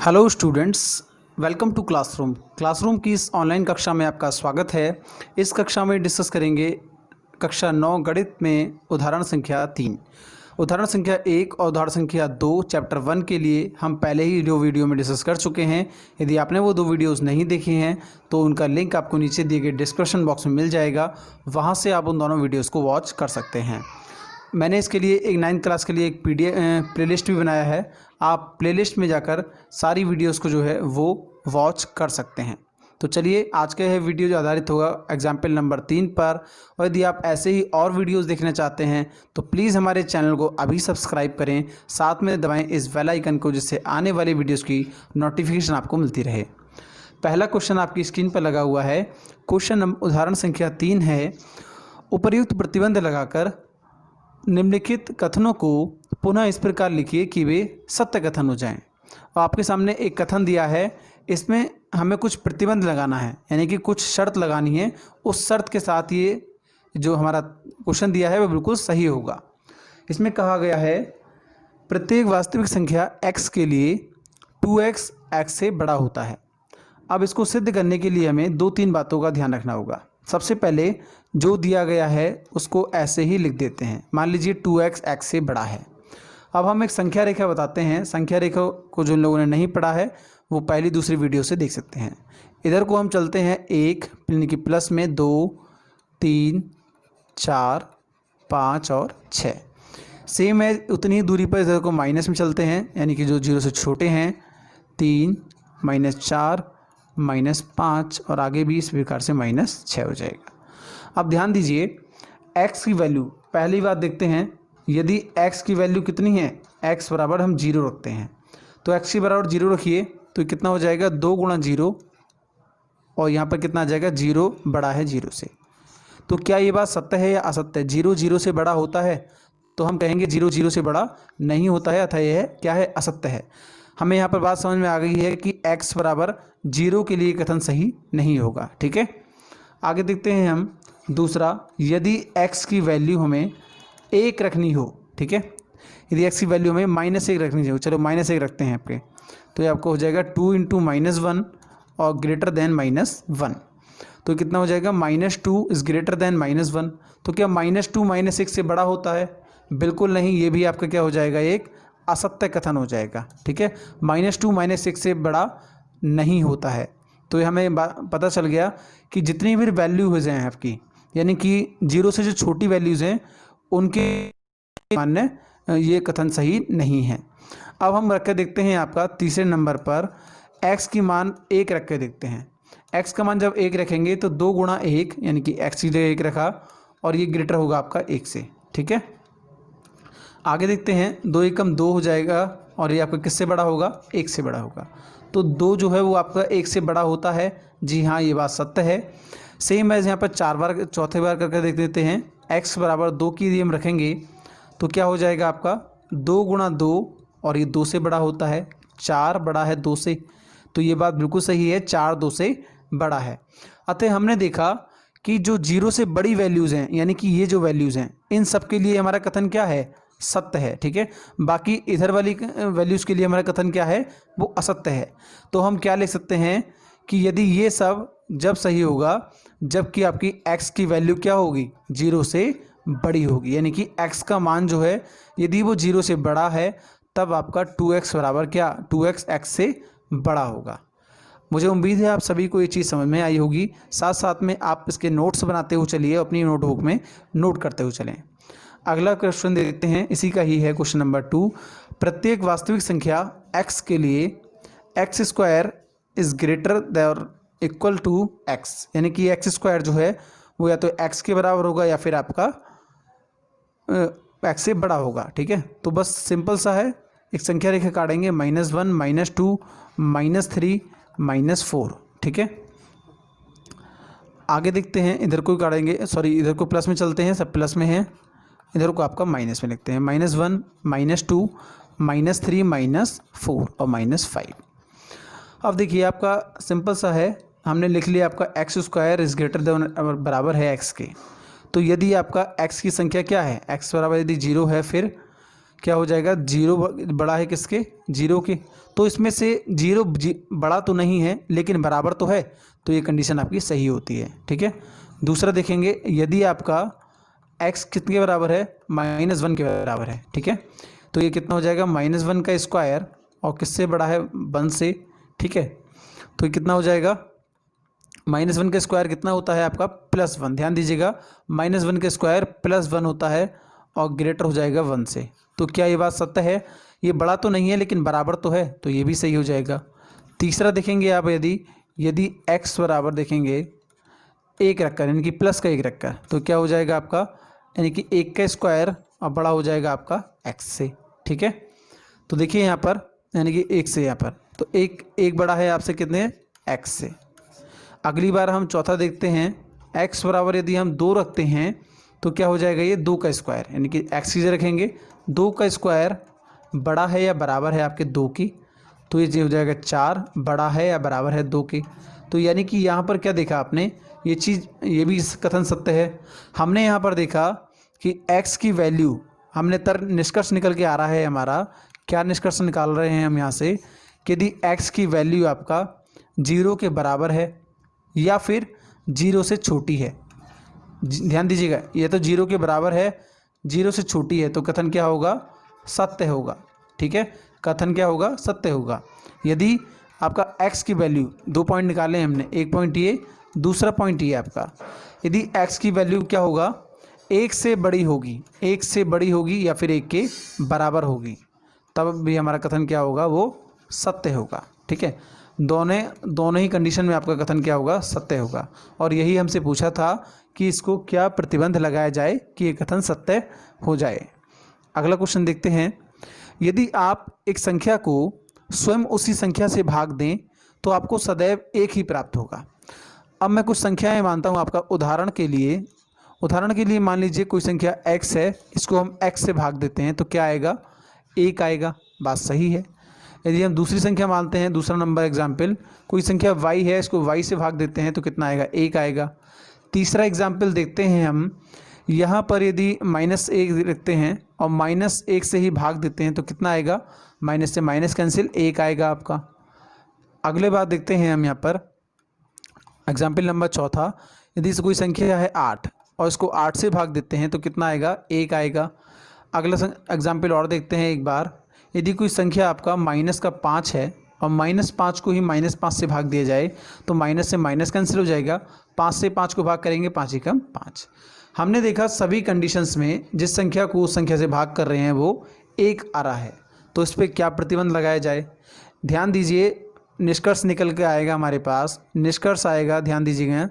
Hello students, welcome to classroom की इस online कक्षा में आपका स्वागत है। इस कक्षा में डिस्कस करेंगे कक्षा 9 गणित में उदाहरण संख्या 3, उदाहरण संख्या 1 और उदाहरण संख्या 2 चैप्टर 1 के लिए हम पहले ही वीडियो में डिस्कस कर चुके हैं। यदि आपने वो 2 वीडियोस नहीं देखे हैं तो उनका लिंक आपको नीचे दिए गए डिस्क्रिप्शन बॉक्स में मिल जाएगा, वहाँ से आप उन दोनों वीडियोज़ को वॉच कर सकते हैं। मैंने इसके लिए एक 9th क्लास के लिए एक प्लेलिस्ट भी बनाया है। आप प्लेलिस्ट में जाकर सारी वीडियोस को जो है वो वॉच कर सकते हैं। तो चलिए, आज का यह वीडियो जो आधारित होगा एग्जाम्पल नंबर 3 पर। और यदि आप ऐसे ही और वीडियोस देखना चाहते हैं तो प्लीज़ हमारे चैनल को अभी सब्सक्राइब करें, साथ में दबाएं इस बेल आइकन को, जिससे आने वाली वीडियोज़ की नोटिफिकेशन आपको मिलती रहे। पहला क्वेश्चन आपकी स्क्रीन पर लगा हुआ है। क्वेश्चन उदाहरण संख्या 3 है। उपर्युक्त प्रतिबंध लगाकर निम्नलिखित कथनों को पुनः इस प्रकार लिखिए कि वे सत्य कथन हो जाएं। और आपके सामने एक कथन दिया है, इसमें हमें कुछ प्रतिबंध लगाना है, यानी कि कुछ शर्त लगानी है। उस शर्त के साथ ये जो हमारा क्वेश्चन दिया है वह बिल्कुल सही होगा। इसमें कहा गया है प्रत्येक वास्तविक संख्या x के लिए 2x x से बड़ा होता है। अब इसको सिद्ध करने के लिए हमें 2-3 बातों का ध्यान रखना होगा। सबसे पहले जो दिया गया है उसको ऐसे ही लिख देते हैं। मान लीजिए 2x x से बड़ा है। अब हम एक संख्या रेखा बताते हैं। संख्या रेखा को जिन लोगों ने नहीं पढ़ा है वो पहली दूसरी वीडियो से देख सकते हैं। इधर को हम चलते हैं 1 यानी कि प्लस में 2 3 4 5 और 6। सेम है, उतनी ही दूरी पर इधर को माइनस में चलते हैं, यानी कि जो 0 से छोटे हैं 3 -4 -5 और आगे भी इस प्रकार से -6 हो जाएगा। अब ध्यान दीजिए, x की वैल्यू पहली बात देखते हैं। यदि x की वैल्यू कितनी है, x बराबर हम 0 रखते हैं, तो x की बराबर 0 रखिए तो कितना हो जाएगा 2 गुणा 0, और यहाँ पर कितना आ जाएगा 0 बड़ा है 0 से। तो क्या ये बात सत्य है या असत्य है? 0 0 से बड़ा होता है तो हम कहेंगे 0 0 से बड़ा नहीं होता है, अतः यह क्या है, असत्य है। हमें यहाँ पर बात समझ में आ गई है कि x बराबर 0 के लिए कथन सही नहीं होगा। ठीक है, आगे देखते हैं हम दूसरा। यदि x की वैल्यू हमें 1 रखनी हो, ठीक है, यदि x की वैल्यू हमें -1 रखनी हो, चलो -1 रखते हैं आपके, तो ये आपको हो जाएगा 2 × -1 और ग्रेटर देन -1। तो कितना हो जाएगा -2 इज़ ग्रेटर देन -1। तो क्या -2 -1 से बड़ा होता है? बिल्कुल नहीं, ये भी आपका क्या हो जाएगा, एक असत्य कथन हो जाएगा। ठीक है, -2 -1 से बड़ा नहीं होता है। तो ये हमें पता चल गया कि जितनी भी वैल्यूज़ हैं आपकी, यानी कि 0 से जो छोटी वैल्यूज़ हैं उनके मान्य ये कथन सही नहीं है। अब हम रख के देखते हैं आपका तीसरे नंबर पर x की मान 1 रख के देखते हैं। x का मान जब 1 रखेंगे तो 2 गुणा 1, यानी कि x की जगह 1 रखा और ये ग्रेटर होगा आपका 1 से। ठीक है, आगे देखते हैं 2 एकम 2 हो जाएगा और ये आपका किससे बड़ा होगा, 1 से बड़ा होगा। तो 2 जो है वो आपका 1 से बड़ा होता है। जी हाँ, ये बात सत्य है। सेम एज यहाँ पर चौथे बार करके देख देते हैं। x बराबर 2 की यदि हम रखेंगे तो क्या हो जाएगा आपका 2 गुणा 2 और ये 2 से बड़ा होता है, 4 बड़ा है 2 से। तो ये बात बिल्कुल सही है, 4 2 से बड़ा है। अतः हमने देखा कि जो 0 से बड़ी वैल्यूज़ हैं, यानी कि ये जो वैल्यूज़ हैं, इन सब के लिए हमारा कथन क्या है, सत्य है। ठीक है, बाकी इधर वाली वैल्यूज़ के लिए हमारा कथन क्या है, वो असत्य है। तो हम क्या लिख सकते हैं कि यदि ये सब जब सही होगा जबकि आपकी x की वैल्यू क्या होगी, 0 से बड़ी होगी, यानी कि x का मान जो है यदि वो 0 से बड़ा है तब आपका 2x बराबर क्या, 2x x से बड़ा होगा। मुझे उम्मीद है आप सभी को ये चीज़ समझ में आई होगी। साथ साथ में आप इसके नोट्स बनाते हुए चलिए, अपनी नोटबुक में नोट करते हुए चलें। अगला क्वेश्चन देखते हैं, इसी का ही है क्वेश्चन नंबर 2। प्रत्येक वास्तविक संख्या x के लिए x² is greater than equal to x, यानी कि x² जो है वो या तो x के बराबर होगा या फिर आपका x से बड़ा होगा। ठीक है, तो बस सिंपल सा है, एक संख्या रेखा काटेंगे, -1 -2 -3 -4। ठीक है, आगे देखते हैं, इधर को काटेंगे, सॉरी इधर को प्लस में चलते हैं, सब प्लस में है, इधर को आपका माइनस में लिखते हैं, -1 -2 -3 -4 और -5। अब देखिए आपका सिंपल सा है, हमने लिख लिया आपका x² इज़ ग्रेटर देन बराबर है x के। तो यदि आपका x की संख्या क्या है, x बराबर यदि 0 है फिर क्या हो जाएगा, जीरो बड़ा है किसके, जीरो के। तो इसमें से जीरो बड़ा तो नहीं है लेकिन बराबर तो है, तो ये कंडीशन आपकी सही होती है। ठीक है। दूसरा देखेंगे, यदि आपका x कितने के बराबर है, -1 के बराबर है। ठीक है। तो ये कितना हो जाएगा, -1 का स्क्वायर और किससे बड़ा है, 1 से। ठीक है। तो ये कितना हो जाएगा, -1 का स्क्वायर कितना होता है आपका, +1। ध्यान दीजिएगा, -1 का स्क्वायर +1 होता है और ग्रेटर हो जाएगा 1 से। तो क्या ये बात सत्य है, ये बड़ा तो नहीं है लेकिन बराबर तो है, तो ये भी सही हो जाएगा। तीसरा देखेंगे आप, यदि x बराबर देखेंगे 1 रखकर, यानी कि प्लस का 1 रखकर, तो क्या हो जाएगा आपका, यानी कि 1 का स्क्वायर और बड़ा हो जाएगा आपका x से। ठीक है। तो देखिए यहाँ पर, यानी कि 1 से यहाँ पर, तो एक बड़ा है आपसे कितने, x से। अगली बार हम चौथा देखते हैं, x बराबर यदि हम 2 रखते हैं तो क्या हो जाएगा, ये 2 का स्क्वायर, यानी कि x की जगह रखेंगे 2 का स्क्वायर बड़ा है या बराबर है आपके 2 की, तो ये हो जाएगा 4, बड़ा है या बराबर है 2 की। तो यानी कि यहाँ पर क्या देखा आपने, ये चीज़, ये भी कथन सत्य है। हमने यहाँ पर देखा कि x की वैल्यू, हमने निष्कर्ष निकल के आ रहा है हमारा, क्या निष्कर्ष निकाल रहे हैं हम यहाँ से, कि यदि x की वैल्यू आपका 0 के बराबर है या फिर 0 से छोटी है। ध्यान दीजिएगा, ये तो 0 के बराबर है, 0 से छोटी है, तो कथन क्या होगा, सत्य होगा। ठीक है। कथन क्या होगा, सत्य होगा। यदि आपका x की वैल्यू, 2 पॉइंट निकाले हमने, एक पॉइंट ये, दूसरा पॉइंट ये आपका, यदि x की वैल्यू क्या होगा, 1 से बड़ी होगी, 1 से बड़ी होगी या फिर 1 के बराबर होगी, तब भी हमारा कथन क्या होगा, वो सत्य होगा। ठीक है। दोनों ही कंडीशन में आपका कथन क्या होगा, सत्य होगा। और यही हमसे पूछा था कि इसको क्या प्रतिबंध लगाया जाए कि ये कथन सत्य हो जाए। अगला क्वेश्चन देखते हैं, यदि आप एक संख्या को स्वयं उसी संख्या से भाग दें तो आपको सदैव 1 ही प्राप्त होगा। अब मैं कुछ संख्याएं मानता हूं आपका, उदाहरण के लिए मान लीजिए कोई संख्या x है, इसको हम x से भाग देते हैं तो क्या आएगा, 1 आएगा। बात सही है। यदि हम दूसरी संख्या मानते हैं, दूसरा नंबर एग्जाम्पल, कोई संख्या y है, इसको y से भाग देते हैं तो कितना आएगा, 1 आएगा। तीसरा एग्जाम्पल देखते हैं हम, यहाँ पर यदि -1 रखते हैं और -1 से ही भाग देते हैं तो कितना आएगा, माइनस से माइनस कैंसिल, 1 आएगा आपका। अगले बात देखते हैं हम यहाँ पर, एग्जाम्पल नंबर चौथा, यदि इस कोई संख्या है 8 और इसको 8 से भाग देते हैं तो कितना आएगा, 1 आएगा। अगला एग्जाम्पल और देखते हैं एक बार, यदि कोई संख्या आपका -5 है और -5 को ही -5 से भाग दिया जाए तो माइनस से माइनस कैंसिल हो जाएगा, 5 से 5 को भाग करेंगे, 5 एकम 5। हमने देखा सभी कंडीशंस में जिस संख्या को उस संख्या से भाग कर रहे हैं वो 1 आ रहा है, तो इस पर क्या प्रतिबंध लगाया जाए। ध्यान दीजिए, निष्कर्ष निकल कर आएगा हमारे पास, निष्कर्ष आएगा, ध्यान दीजिएगा,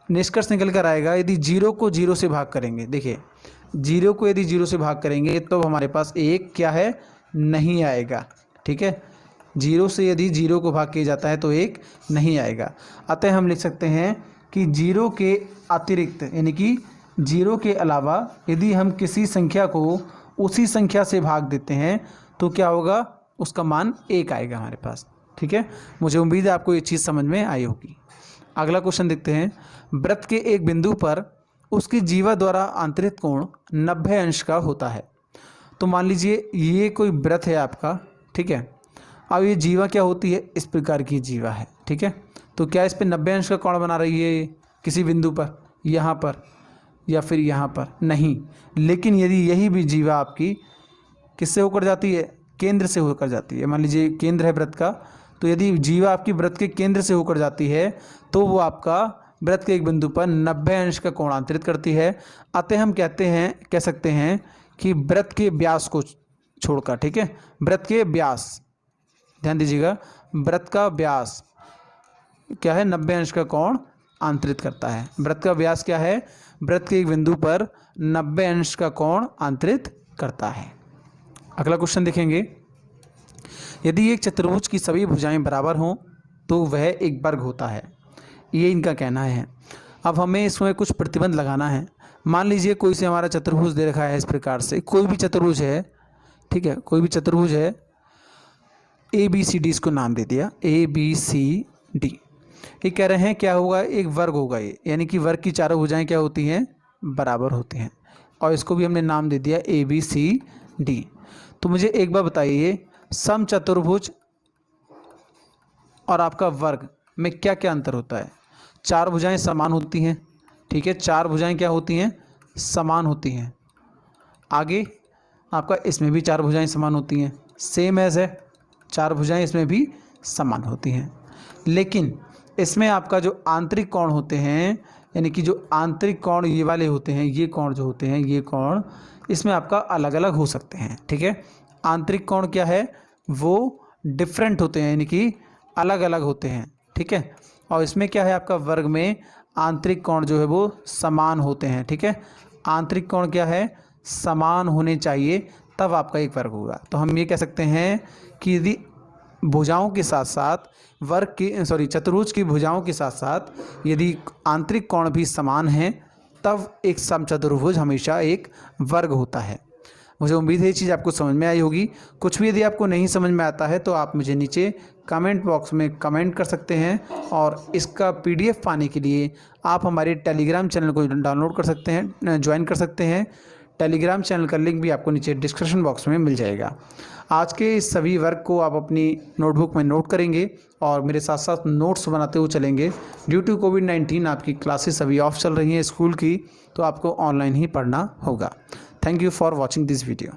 निष्कर्ष निकल कर आएगा, यदि 0 को 0 से भाग करेंगे, देखिए 0 को यदि 0 से भाग करेंगे तो हमारे पास 1 क्या है, नहीं आएगा। ठीक है। 0 से यदि 0 को भाग किया जाता है तो 1 नहीं आएगा। अतः हम लिख सकते हैं कि 0 के अतिरिक्त, यानी कि 0 के अलावा यदि हम किसी संख्या को उसी संख्या से भाग देते हैं तो क्या होगा, उसका मान 1 आएगा हमारे पास। ठीक है। मुझे उम्मीद है आपको ये चीज़ समझ में आई होगी। अगला क्वेश्चन देखते हैं, वृत्त के एक बिंदु पर उसकी जीवा द्वारा आंतरिक कोण 90 अंश का होता है। तो मान लीजिए ये कोई वृत्त है आपका, ठीक है। अब ये जीवा क्या होती है, इस प्रकार की जीवा है। ठीक है। तो क्या इस पर 90 अंश का कोण बना रही है किसी बिंदु पर, यहाँ पर या फिर यहाँ पर, नहीं। लेकिन यदि यही भी जीवा आपकी किससे होकर जाती है, केंद्र से होकर जाती है, मान लीजिए केंद्र है वृत्त का, तो यदि जीवा आपकी वृत्त के केंद्र से होकर जाती है तो वो आपका वृत्त के एक बिंदु पर 90 अंश का कोण आंतरित करती है। अतः हम कह सकते हैं कि वृत्त के व्यास को छोड़कर, ठीक है, वृत्त के व्यास, ध्यान दीजिएगा, वृत्त का व्यास क्या है, 90 अंश का कोण आंतरित करता है। वृत्त का व्यास क्या है, वृत्त के एक बिंदु पर 90 अंश का कोण आंतरित करता है। अगला क्वेश्चन देखेंगे, यदि एक चतुर्भुज की सभी भुजाएं बराबर हों तो वह एक वर्ग होता है, ये इनका कहना है। अब हमें इसमें कुछ प्रतिबंध लगाना है। मान लीजिए कोई से हमारा चतुर्भुज दे रखा है इस प्रकार से, कोई भी चतुर्भुज है, ठीक है, कोई भी चतुर्भुज है, ABCD इसको नाम दे दिया, ABCD। ये कह रहे हैं क्या होगा, एक वर्ग होगा ये, यानी कि वर्ग की चारों भुजाएं क्या होती हैं, बराबर होती हैं, और इसको भी हमने नाम दे दिया ABCD। तो मुझे एक बार बताइए, समचतुर्भुज और आपका वर्ग में क्या क्या अंतर होता है? चार भुजाएं समान होती हैं, ठीक है, चार भुजाएं क्या होती हैं? समान होती हैं। आगे आपका इसमें भी चार भुजाएं समान होती हैं, सेम एज है, चार भुजाएं इसमें भी समान होती हैं। लेकिन इसमें आपका जो आंतरिक कोण होते हैं, यानी कि जो आंतरिक कोण ये वाले होते हैं, ये कोण जो होते हैं, ये कोण इसमें आपका अलग अलग हो सकते हैं, ठीक है। आंतरिक कोण क्या है? वो डिफरेंट होते हैं, यानी कि अलग अलग होते हैं, ठीक है। और इसमें क्या है आपका वर्ग में आंतरिक कोण जो है वो समान होते हैं, ठीक है। आंतरिक कोण क्या है? समान होने चाहिए, तब आपका एक वर्ग होगा। तो हम ये कह सकते हैं कि यदि भुजाओं के साथ साथ चतुर्भुज की भुजाओं के साथ साथ यदि आंतरिक कोण भी समान हैं, तब एक समचतुर्भुज हमेशा एक वर्ग होता है। मुझे उम्मीद है ये चीज़ आपको समझ में आई होगी। कुछ भी यदि आपको नहीं समझ में आता है तो आप मुझे नीचे कमेंट बॉक्स में कमेंट कर सकते हैं, और इसका PDF पाने के लिए आप हमारे टेलीग्राम चैनल को डाउनलोड कर सकते हैं, ज्वाइन कर सकते हैं। टेलीग्राम चैनल का लिंक भी आपको नीचे डिस्क्रिप्शन बॉक्स में मिल जाएगा। आज के इस सभी वर्क को आप अपनी नोटबुक में नोट करेंगे और मेरे साथ साथ नोट्स बनाते हुए चलेंगे। ड्यू टू कोविड-19 आपकी क्लासेस अभी ऑफ चल रही हैं स्कूल की, तो आपको ऑनलाइन ही पढ़ना होगा। Thank you for watching this video.